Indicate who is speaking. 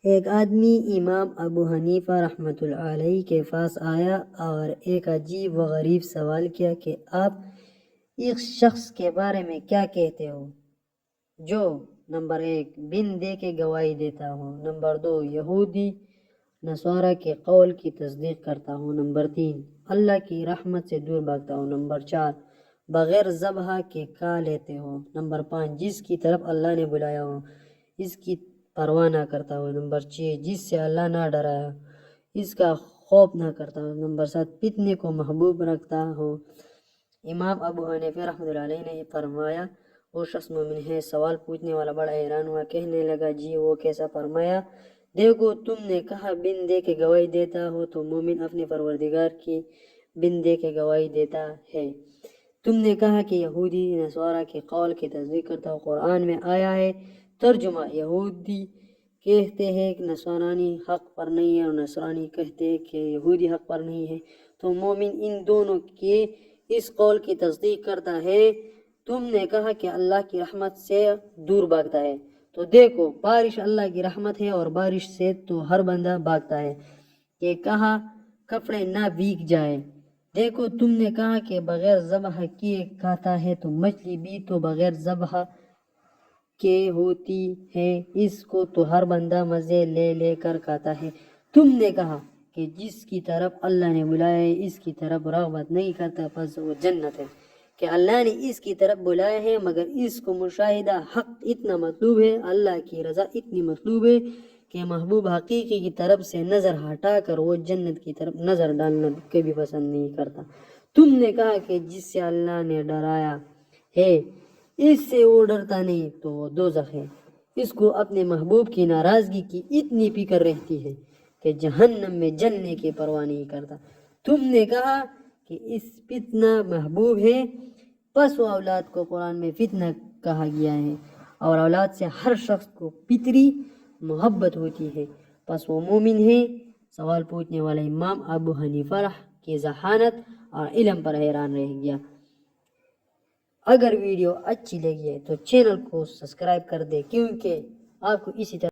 Speaker 1: ایک آدمی امام ابو حنیفہ رحمۃ اللہ علیہ کے پاس آیا اور ایک عجیب و غریب سوال کیا کہ آپ ایک شخص کے بارے میں کیا کہتے ہو جو نمبر 1 بن دے کے گواہی دیتا ہوں، نمبر 2 یہودی نصارہ کے قول کی تصدیق کرتا ہوں، نمبر 3 اللہ کی رحمت سے دور بھاگتا ہوں، نمبر 4 بغیر ذبح کے کھا لیتے ہو، نمبر 5 جس کی طرف اللہ نے بلایا ہو اس کی پرواہ نہ کرتا ہو، نمبر 6 جس سے اللہ نہ ڈرایا اس کا خوف نہ کرتا ہو، نمبر 7 فتنے کو محبوب رکھتا ہو۔ امام ابو حنیفہ رحمۃ اللہ علیہ نے فرمایا وہ شخص مومن ہے۔ سوال پوچھنے والا بڑا حیران ہوا، کہنے لگا جی وہ کیسا؟ فرمایا دیکھو تم نے کہا بن دے کے گواہی دیتا ہو تو مومن اپنے پروردگار کی بن دے کے گواہی دیتا ہے۔ تم نے کہا کہ یہودی نصارہ کے قول کی تصدیق کرتا ہو، قرآن میں آیا ہے ترجمہ یہودی کہتے ہیں کہ نصرانی حق پر نہیں ہے اور نصرانی کہتے ہیں کہ یہودی حق پر نہیں ہے، تو مومن ان دونوں کے اس قول کی تصدیق کرتا ہے۔ تم نے کہا کہ اللہ کی رحمت سے دور بھاگتا ہے، تو دیکھو بارش اللہ کی رحمت ہے اور بارش سے تو ہر بندہ بھاگتا ہے کہ کہاں کپڑے نہ بھیگ جائے۔ دیکھو تم نے کہا کہ بغیر ذبح کیے کھاتا ہے، تو مچھلی بھی تو بغیر ذبح کے ہوتی ہے، اس کو تو ہر بندہ مزے لے لے کر کھاتا ہے۔ تم نے کہا کہ جس کی طرف اللہ نے بلایا ہے اس کی طرف رغبت نہیں کرتا پس وہ جنت ہے، کہ اللہ نے اس کی طرف بلایا ہے مگر اس کو مشاہدہ حق اتنا مطلوب ہے، اللہ کی رضا اتنی مطلوب ہے کہ محبوب حقیقی کی طرف سے نظر ہٹا کر وہ جنت کی طرف نظر ڈالنا کبھی پسند نہیں کرتا۔ تم نے کہا کہ جس سے اللہ نے ڈرایا ہے اس سے وہ ڈرتا نہیں تو وہ دوزخ ہے، اس کو اپنے محبوب کی ناراضگی کی اتنی فکر رہتی ہے کہ جہنم میں جلنے کی پرواہ نہیں کرتا۔ تم نے کہا کہ اس فتنہ محبوب ہے، پس وہ اولاد کو قرآن میں فتنہ کہا گیا ہے، اور اولاد سے ہر شخص کو فطری محبت ہوتی ہے، پس وہ مومن ہے۔ سوال پوچھنے والا امام ابو حنیفہ کی ذہانت اور علم پر حیران رہ گیا۔ اگر ویڈیو اچھی لگی ہے تو چینل کو سبسکرائب کر دے، کیونکہ آپ کو اسی طرح